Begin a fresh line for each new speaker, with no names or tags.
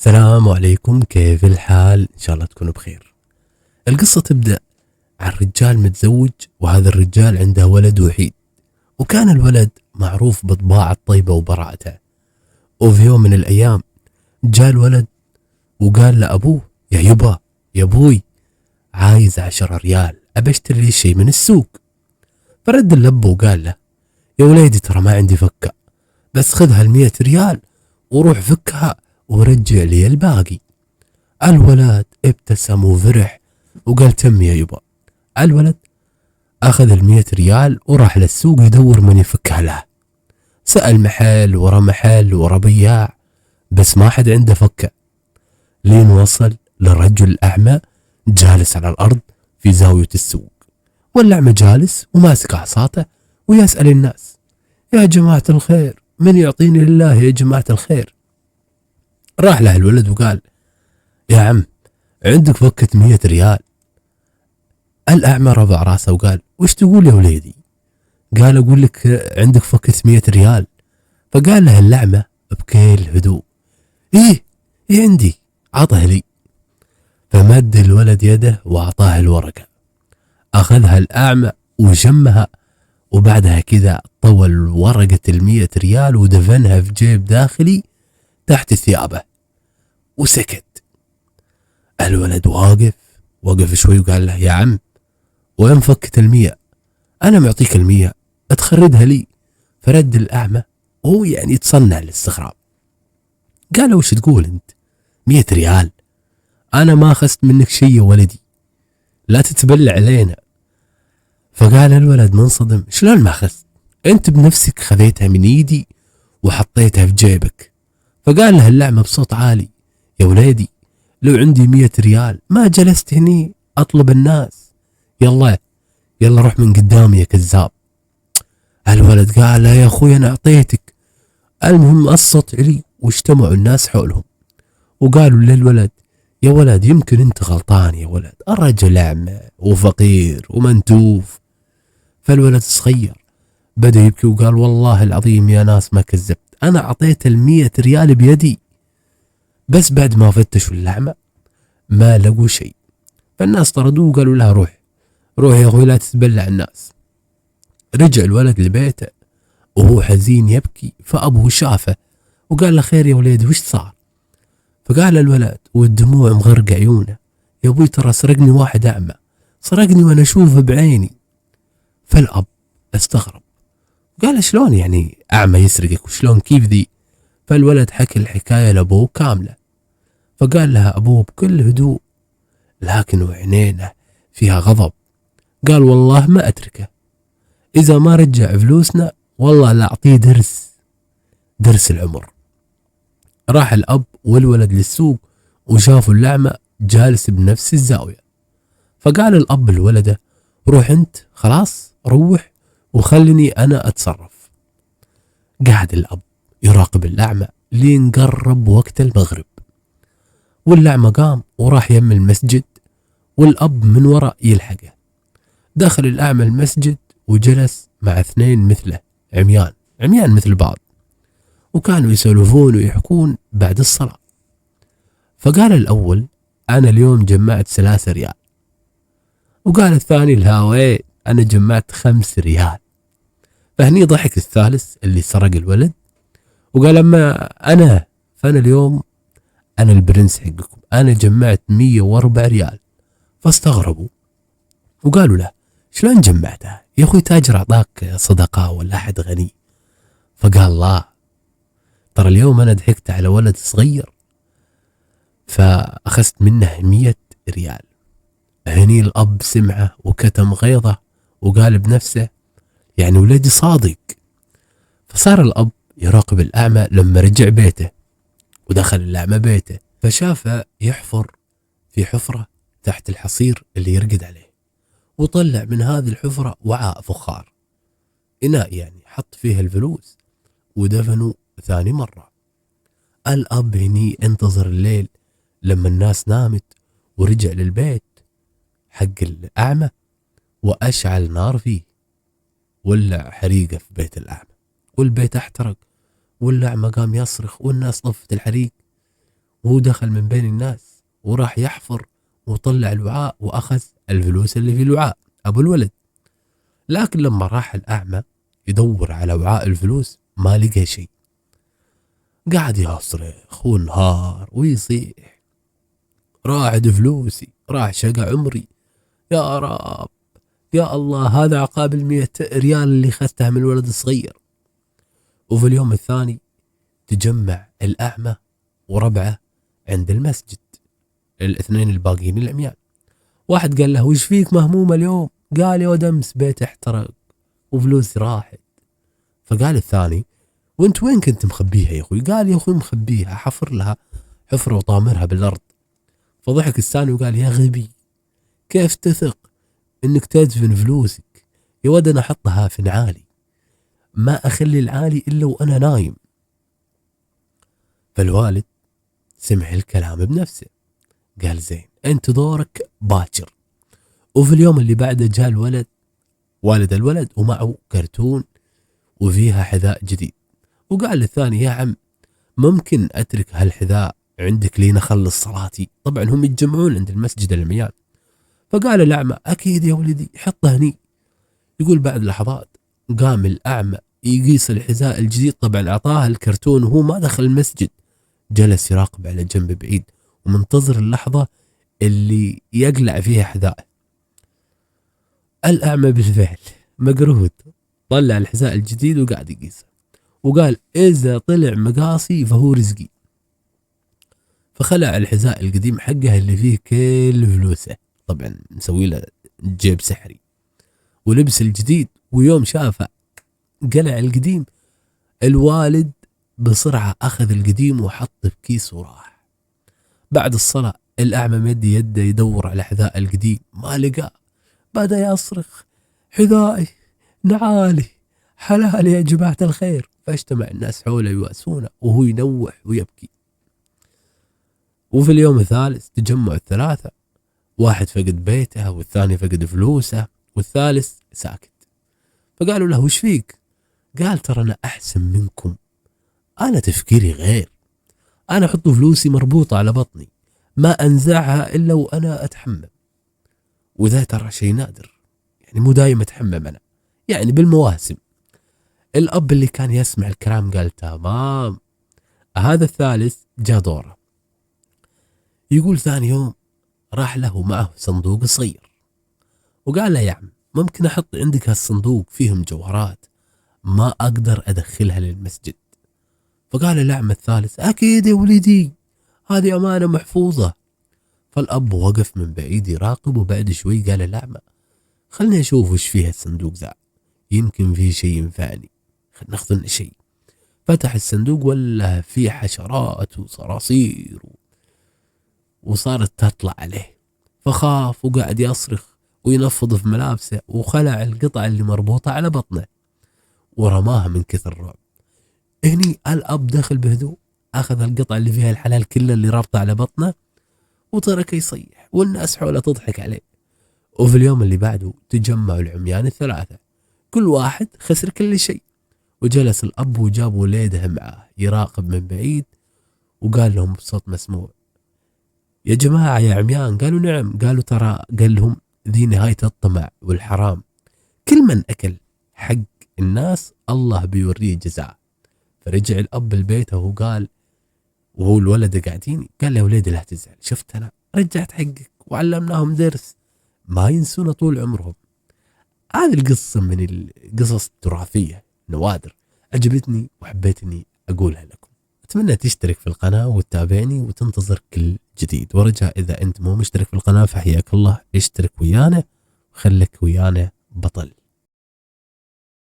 السلام عليكم، كيف الحال؟ إن شاء الله تكونوا بخير. القصة تبدأ عن رجال متزوج، وهذا الرجال عنده ولد وحيد، وكان الولد معروف بطباعه الطيبة وبراءته. وفي يوم من الأيام جاء الولد وقال لأبوه: يا يبا، يا أبوي، عايز 10 ريال أبى أشتري لي شيء من السوق. فرد الأب وقال له: يا وليدي، ترى ما عندي فكة، بس خذ هال100 ريال وروح فكها ورجع لي الباقي. الولد ابتسم وفرح وقال: تم يا يبا. الولد أخذ 100 ريال وراح للسوق يدور من يفكها له. سأل محل ورا محل ورا بياع، بس ما حد عنده فكة، لين وصل للرجل الأعمى جالس على الأرض في زاوية السوق، والأعمى جالس وماسك عصاته ويسأل الناس: يا جماعة الخير، من يعطيني لله يا جماعة الخير؟ راح له الولد وقال: يا عم، عندك فكة 100 ريال؟ الأعمى رفع راسه وقال: وش تقول يا وليدي؟ قال: أقول لك عندك فكة 100 ريال. فقال له الأعمى بكل هدوء: إيه عندي، عطه لي. فمد الولد يده وأعطاه الورقة. أخذها الأعمى وجمها، وبعدها كذا طول ورقة 100 ريال ودفنها في جيب داخلي تحت ثيابه وسكت. الولد وقف شوي وقال له: يا عم، وين فكة 100؟ أنا معطيك 100، اتخردها لي. فرد الأعمى وهو يعني يتصنع الاستغراب، قال له: وش تقول أنت؟ 100 ريال؟ أنا ما أخذت منك شيء يا ولدي، لا تتبلع علينا. فقال الولد منصدم: شلون ما أخذت؟ أنت بنفسك خذيتها من إيدي وحطيتها في جيبك. فقال له الأعمى بصوت عالي: يا وليدي، لو عندي 100 ريال ما جلست هني أطلب الناس. يلا روح من قدامي يا كذاب. الولد قال له: يا أخوي أنا أعطيتك. المهم قصت علي واجتمعوا الناس حولهم وقالوا للولد: يا ولد، يمكن أنت غلطان يا ولد، الرجل أعمى وفقير ومنتوف. فالولد صغير بدأ يبكي وقال: والله العظيم يا ناس ما كذبت، أنا أعطيت 100 ريال بيدي. بس بعد ما فتشوا الأعمى ما لقوا شيء. فالناس طردوه وقالوا له: روح يا أخوي، لا تتبلع الناس. رجع الولد لبيته وهو حزين يبكي، فأبوه شافه وقال له: خير يا وليدي، وش صار؟ فقال الولد والدموع مغرق عيونه: يا أبوي، ترى سرقني واحد أعمى، سرقني وأنا أشوفه بعيني. فالأب استغرب، قال: شلون يعني أعمى يسرقك؟ وشلون كيف ذي؟ فالولد حكى الحكاية لأبوه كاملة. فقال لها أبوه بكل هدوء لكن عينينه فيها غضب، قال: والله ما أتركه، إذا ما رجع فلوسنا والله لا أعطيه درس العمر. راح الأب والولد للسوق وشافوا الأعمى جالس بنفس الزاوية. فقال الأب لولده: روح أنت، خلاص روح وخلني أنا أتصرف. قعد الأب يراقب الأعمى لين قرب وقت المغرب، والأعمى قام وراح يم المسجد، والأب من وراء يلحقه. دخل الأعمى المسجد وجلس مع 2 مثله، عميان مثل بعض، وكانوا يسولفون ويحكون بعد الصلاة. فقال الأول: أنا اليوم جمعت 3 ريال. وقال الثاني: الهاوي، أنا جمعت 5 ريال. فهني ضحك الثالث اللي سرق الولد وقال: أما فأنا اليوم أنا البرنس حقكم، أنا جمعت 104 ريال. فاستغربوا وقالوا له: شلون جمعتها يا أخوي؟ تاجر أعطاك صدقة ولا أحد غني؟ فقال: لا، ترى اليوم أنا ضحكت على ولد صغير فأخذت منه 100 ريال. هني الأب سمعه وكتم غيظه وقال بنفسه: يعني ولدي صادق. فصار الأب يراقب الأعمى لما رجع بيته، ودخل الأعمى بيته فشافه يحفر في حفرة تحت الحصير اللي يرقد عليه، وطلع من هذه الحفرة وعاء فخار، إناء يعني حط فيه الفلوس ودفنوا ثاني مرة. الأب هني انتظر الليل لما الناس نامت، ورجع للبيت حق الأعمى وأشعل نار فيه، ولع حريقة في بيت الأعمى، والبيت احترق، والأعمى قام يصرخ والناس طفت الحريق، وهو دخل من بين الناس وراح يحفر وطلع الوعاء وأخذ الفلوس اللي في الوعاء أبو الولد. لكن لما راح الأعمى يدور على وعاء الفلوس ما لقى شيء، قاعد يصرخ وينهار ويصيح: راحت فلوسي، راح شقى عمري، يا رب يا الله، هذا عقاب 100 ريال اللي اخذتها من الولد الصغير. وفي اليوم الثاني تجمع الأعمى وربعه عند المسجد، الاثنين الباقيين العميان. واحد قال له: وش فيك مهموم اليوم؟ قال: يا ود امس بيت احترق وفلوسي راحت. فقال الثاني: وانت وين كنت مخبيها يا اخوي؟ قال: يا اخوي مخبيها، حفر لها حفرة وطامرها بالارض. فضحك الثاني وقال: يا غبي، كيف تثق انك تدفن فلوسك؟ يا ود انا احطها في نعالي، ما اخلي العالي الا وانا نايم. فالوالد سمع الكلام بنفسه، قال: زين، انت دورك باكر. وفي اليوم اللي بعده جاء الولد، والد الولد، ومعه كرتون وفيها حذاء جديد. وقال للثاني: يا عم، ممكن اترك هالحذاء عندك لين اخلص صلاتي؟ طبعا هم يتجمعون عند المسجد العميان. فقال الأعمى: أكيد يا ولدي، حطه هني. يقول بعد لحظات قام الأعمى يقيس الحذاء الجديد، طبعا أعطاه الكرتون وهو ما دخل المسجد، جلس يراقب على جنب بعيد ومنتظر اللحظة اللي يقلع فيها حذاءه. الأعمى بالفعل مقرود طلع الحذاء الجديد وقاعد يقيسه، وقال: إذا طلع مقاسي فهو رزقي. فخلع الحذاء القديم حقه اللي فيه كل فلوسه، طبعا مسوي له جيب سحري، ولبس الجديد. ويوم شافه قلع القديم، الوالد بسرعة أخذ القديم وحط بكيس وراح. بعد الصلاة الأعمى مد يده يدور على حذاء القديم، ما لقاه. بدأ يصرخ: حذائي، نعالي، حلالي يا جماعة الخير. فاجتمع الناس حوله يواسونه وهو ينوح ويبكي. وفي اليوم الثالث تجمعوا الثلاثة، واحد فقد بيته والثاني فقد فلوسه والثالث ساكت. فقالوا له: وش فيك؟ قال: ترى أنا أحسن منكم، أنا تفكيري غير، أنا أحط فلوسي مربوطة على بطني ما أنزعها إلا وأنا أتحمم، وذا ترى شيء نادر، يعني مو دايم أتحمم أنا، يعني بالمواسم. الأب اللي كان يسمع الكلام قال: تمام. هذا الثالث جاء دوره. يقول ثاني يوم راح له معه صندوق صغير، وقال له: يا عم، ممكن أحط عندك هالصندوق فيه مجوهرات ما أقدر أدخلها للمسجد؟ فقال الأعمى الثالث: أكيد يا ولدي، هذه أمانة محفوظة. فالأب وقف من بعيد يراقب، وبعد شوي قال الأعمى: خلني أشوف وش فيه الصندوق ذا، يمكن فيه شيء ينفعني، خلنا ناخذ شيء. فتح الصندوق ولا فيه حشرات وصراصير وصارت تطلع عليه، فخاف وقعد يصرخ وينفض في ملابسه، وخلع القطعة اللي مربوطة على بطنه ورماها من كثر الرعب. هني الأب دخل بهدوء، أخذ القطعة اللي فيها الحلال كله اللي رابطة على بطنه وتركه يصيح، والناس حوله تضحك عليه. وفي اليوم اللي بعده تجمعوا العميان الثلاثة، كل واحد خسر كل شيء. وجلس الأب وجاب وليده معاه يراقب من بعيد، وقال لهم بصوت مسموع: يا جماعة يا عميان. قالوا: نعم. قالوا: ترى، قال لهم: ذي نهاية الطمع والحرام، كل من أكل حق الناس الله بيوريه جزاء. فرجع الأب لبيته وقال، وهو الولد قاعدين، قال له: يا وليدي لا تزعل، شفت أنا رجعت حقك وعلمناهم درس ما ينسون طول عمرهم. هذه القصة من القصص التراثية نوادر، عجبتني وحبيت إني أقولها لكم. أتمنى تشترك في القناة وتتابعني وتنتظر كل جديد. ورجاء إذا أنت مو مشترك في القناة فحياك الله اشترك ويانا وخلك ويانا بطل.